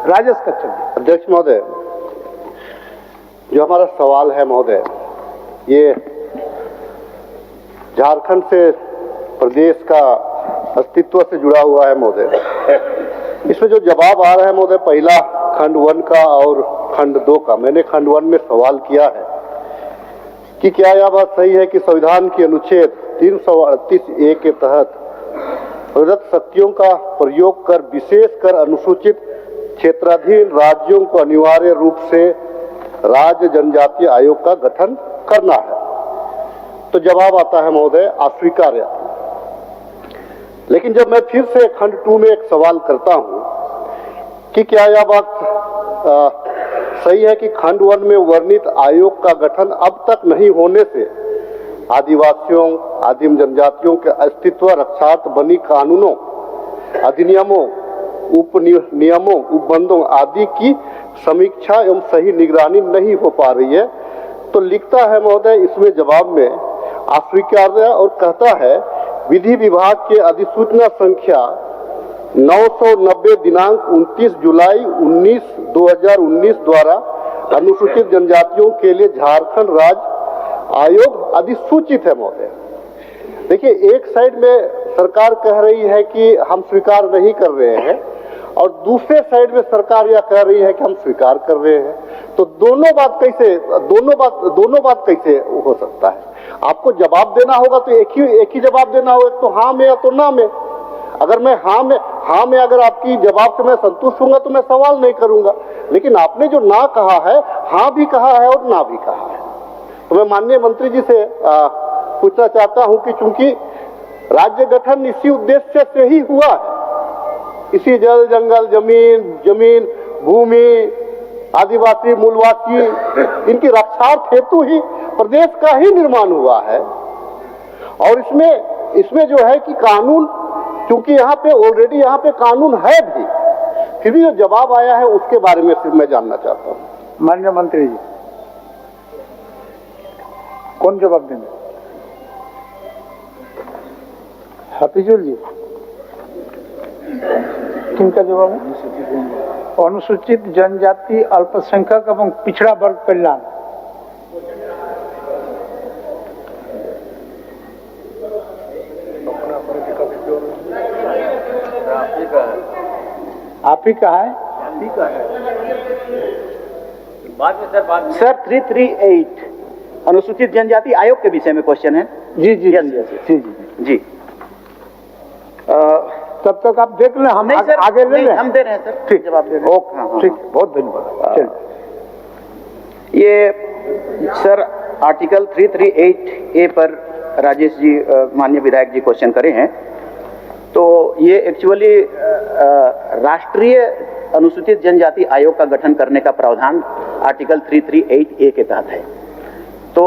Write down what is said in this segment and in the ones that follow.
राजेश कच्छप जी। अध्यक्ष महोदय, जो हमारा सवाल है महोदय, ये झारखंड से प्रदेश का अस्तित्व से जुड़ा हुआ है महोदय। इसमें जो जवाब आ रहा है महोदय, पहला खंड 1 का और खंड 2 का। मैंने खंड 1 में सवाल किया है कि क्या यह बात सही है कि संविधान के अनुच्छेद 338A के तहत प्रदत्त शक्तियों का प्रयोग कर विशेषकर अनुसूचित क्षेत्राधीन राज्यों को अनिवार्य रूप से राज्य जनजातीय आयोग का गठन करना है? तो जवाब आता है महोदय, अस्वीकार्य। लेकिन जब मैं फिर से खंड 2 में एक सवाल करता हूं कि क्या यह बात सही है कि खंड 1 में वर्णित आयोग का गठन अब तक नहीं होने से आदिवासियों, आदिम जनजातियों के अस्तित्व रक्षार्थ बनी कानूनों, अधिनियमों, उपनियमों, उपबंधों आदि की समीक्षा एवं सही निगरानी नहीं हो पा रही है? तो लिखता है महोदय इसमें जवाब में अस्वीकार्य, और कहता है विधि विभाग के अधिसूचना संख्या 990 दिनांक 29 जुलाई 2019 द्वारा अनुसूचित जनजातियों के लिए झारखंड राज्य आयोग अधिसूचित है महोदय। देखिए, एक साइड में सरकार कह रही है कि हम स्वीकार नहीं कर रहे हैं, और दूसरे साइड में सरकार यह कह रही है कि हम स्वीकार कर रहे हैं। तो दोनों बात कैसे हो सकता है? आपको जवाब देना होगा तो एक ही जवाब देना होगा, तो हाँ में या तो ना में। अगर मैं हाँ में अगर आपकी जवाब से मैं संतुष्ट हूंगा तो मैं सवाल नहीं करूंगा, लेकिन आपने जो ना कहा है, हाँ भी कहा है और ना भी कहा है। तो मैं माननीय मंत्री जी से पूछना चाहता हूं कि चूंकि राज्य गठन इसी उद्देश्य से ही हुआ है, इसी जल जंगल जमीन भूमि आदिवासी मूलवासी इनकी रक्षार्थ हेतु ही प्रदेश का ही निर्माण हुआ है। और इसमें जो है कि कानून, क्योंकि यहाँ पे ऑलरेडी यहाँ पे कानून है भी, फिर भी जो जवाब आया है उसके बारे में फिर मैं जानना चाहता हूँ। माननीय मंत्री जी, कौन जवाब देंगे? हाफिजुल जी, किनका जवाब है? अनुसूचित जनजाति, अल्पसंख्यक एवं पिछड़ा वर्ग कल्याण। आप ही का है? बाद में सर 338 अनुसूचित जनजाति आयोग के विषय में क्वेश्चन है। जी जी जी। तब तक आप देख लें, हम आगे ले लें। हम दे रहे हैं सर, ठीक, जवाब दे रहे हैं। ओके, ठीक, बहुत धन्यवाद। चलिए, ये सर आर्टिकल 338A पर राजेश जी, माननीय विधायक जी क्वेश्चन करे हैं। तो ये एक्चुअली राष्ट्रीय अनुसूचित जनजाति आयोग का गठन करने का प्रावधान आर्टिकल 338A के तहत है। तो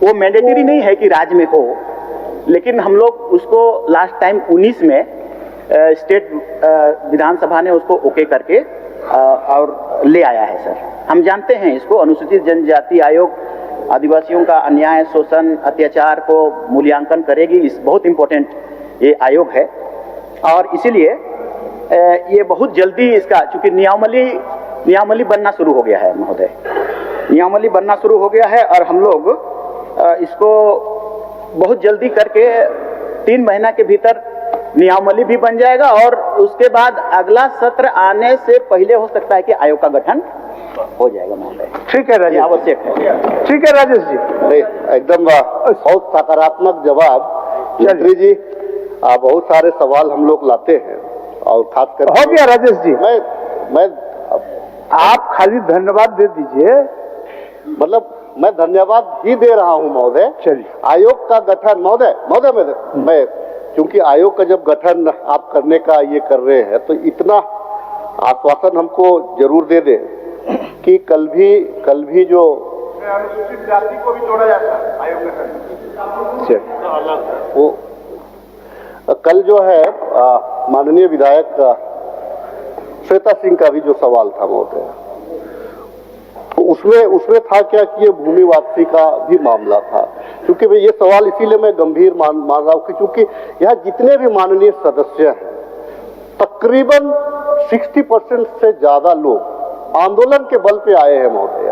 वो मैंडेटरी नहीं है कि राज्य में हो, लेकिन हम लोग उसको लास्ट टाइम 19 में स्टेट विधानसभा ने उसको ओके करके और ले आया है सर। हम जानते हैं इसको, अनुसूचित जनजाति आयोग आदिवासियों का अन्याय, शोषण, अत्याचार को मूल्यांकन करेगी। इस बहुत इम्पोर्टेंट ये आयोग है, और इसीलिए ये बहुत जल्दी इसका, चूंकि नियमावली बनना शुरू हो गया है महोदय, नियमावली बनना शुरू हो गया है, और हम लोग इसको बहुत जल्दी करके 3 महीना के भीतर नियमावली भी बन जाएगा, और उसके बाद अगला सत्र आने से पहले हो सकता है कि आयोग का गठन हो जाएगा महोदय। ठीक है राजेश, आवश्यक है। ठीक है राजेश जी, एकदम बहुत सकारात्मक जवाब। मंत्री जी, बहुत सारे सवाल हम लोग लाते हैं, और खासकर हो गया राजेश जी। मैं आप खाली धन्यवाद दे दीजिए। मतलब मैं धन्यवाद ही दे रहा हूं महोदय। चलिए, आयोग का गठन महोदय मैं क्योंकि आयोग का जब गठन आप करने का ये कर रहे हैं, तो इतना आश्वासन हमको जरूर दे दें कि कल भी जो अनुसूचित जाति को भी जोड़ा जाता है आयोग गठन, वो कल जो है माननीय विधायक श्वेता सिंह का भी जो सवाल था महोदय, तो उसमें था क्या कि ये भूमि वापसी का भी मामला था। क्योंकि ये सवाल इसीलिए मैं गंभीर मान रहा हूं कि चूंकि यहाँ जितने भी माननीय सदस्य हैं, तकरीबन 60% से ज्यादा लोग आंदोलन के बल पे आए हैं महोदय।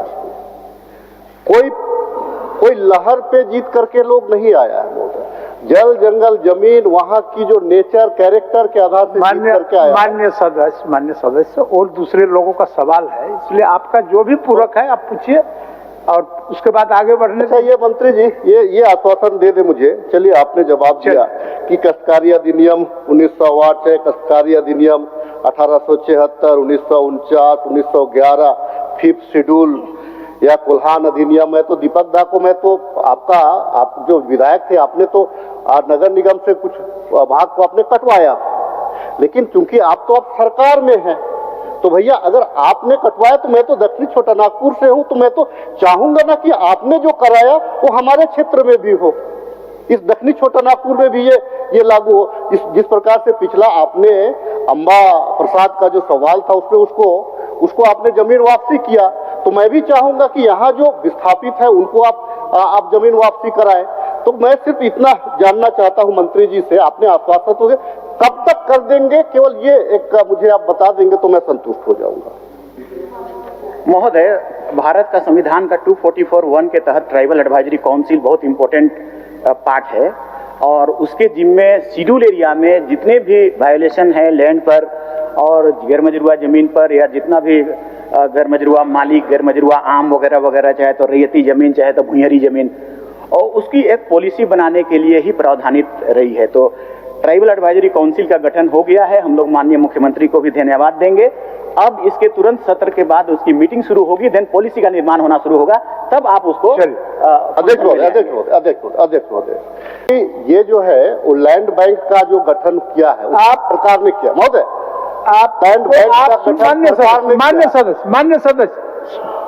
कोई लहर पे जीत करके लोग नहीं आया है महोदय। जल जंगल जमीन वहां की जो नेचर कैरेक्टर के आधार से जीत करके आया। मान्य सदस्य और दूसरे लोगों का सवाल है, इसलिए आपका जो भी पूरक है आप पूछिए और उसके बाद आगे बढ़ने। अच्छा, ये मंत्री जी ये आश्वासन दे दे मुझे। चलिए, आपने जवाब दिया कि काश्तकारी अधिनियम 1908 है, काश्तकारी अधिनियम 1876, 1949, 1911, 5th शेड्यूल या कुल्हान अधिनियम है। तो दीपक दा को मैं तो आप जो विधायक थे आपने तो नगर निगम से कुछ भाग को आपने कटवाया, लेकिन चूंकि आप सरकार में हैं तो भैया अगर आपने कटवाया तो मैं तो दक्षिणी छोटा नागपुर से हूं, तो मैं तो चाहूंगा ना कि आपने जो कराया वो हमारे क्षेत्र में भी हो, इस दक्षिणी छोटा नागपुर में भी ये लागू हो। जिस प्रकार से पिछला आपने अंबा प्रसाद का जो सवाल था उसमें उसको आपने जमीन वापसी किया, तो मैं भी चाहूंगा कि यहाँ जो विस्थापित है उनको आप जमीन वापसी कराएं। तो मैं सिर्फ इतना जानना चाहता हूं मंत्री जी से, आपने आश्वासन तो कब तक कर देंगे, केवल ये एक मुझे आप बता देंगे तो मैं संतुष्ट हो जाऊंगा। महोदय, भारत का संविधान का 244(1) के तहत ट्राइबल एडवाइजरी काउंसिल बहुत इंपॉर्टेंट पार्ट है और उसके जिम्मे शेड्यूल एरिया में जितने भी वायोलेशन है लैंड पर और गैर मजरूआ जमीन पर या जितना भी गैर मजरूआ मालिक, गैर मजरूआ आम वगैरह वगैरह, चाहे तो रैयती जमीन चाहे तो भूयरी जमीन, और उसकी एक पॉलिसी बनाने के लिए ही प्रावधानित रही है। तो ट्राइबल एडवाइजरी काउंसिल का गठन हो गया है। हम लोग माननीय मुख्यमंत्री को भी धन्यवाद देंगे। अब इसके तुरंत सत्र के बाद उसकी मीटिंग शुरू होगी, देन पॉलिसी का निर्माण होना शुरू होगा, तब आप उसको अध्यक्ष महोदय, ये जो है वो लैंड बैंक का जो गठन किया है आप सरकार ने किया महोदय। आप लैंड बैंक का गठन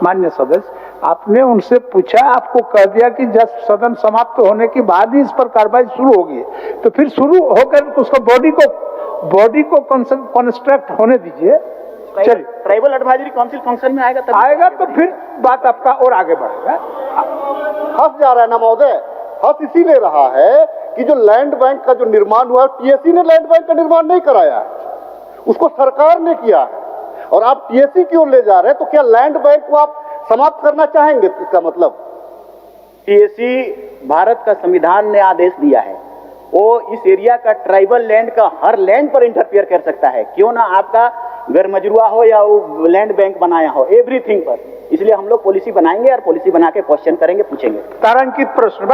मान्य सदस्य आपने उनसे पूछा, आपको कह दिया कि जब सदन समाप्त होने के बाद ही इस पर कार्रवाई शुरू होगी, तो फिर शुरू होकर उसको बॉडी को कंस्ट्रक्ट होने दीजिए। चलिए, ट्राइबल एडवाइजरी काउंसिल फंक्शन में आएगा तो फिर बात आपका और आगे बढ़ेगा। फंस जा रहा है ना महोदय, फंस इसीलिए रहा है कि जो लैंड बैंक का जो निर्माण हुआ, टीएससी ने लैंड बैंक का निर्माण नहीं कराया, उसको सरकार ने किया है और आप टीएससी की ओर ले जा रहे हैं। तो क्या लैंड बैंक को आप समाप्त करना चाहेंगे? इसका मतलब टीएससी भारत का संविधान ने आदेश दिया है, वो इस एरिया का ट्राइबल लैंड का हर लैंड पर इंटरफेयर कर सकता है, क्यों ना आपका गैर मजरूआ हो या वो लैंड बैंक बनाया हो, एवरीथिंग पर। इसलिए हम लोग पॉलिसी बनाएंगे और पॉलिसी बना के क्वेश्चन करेंगे, पूछेंगे। तारांकित प्रश्न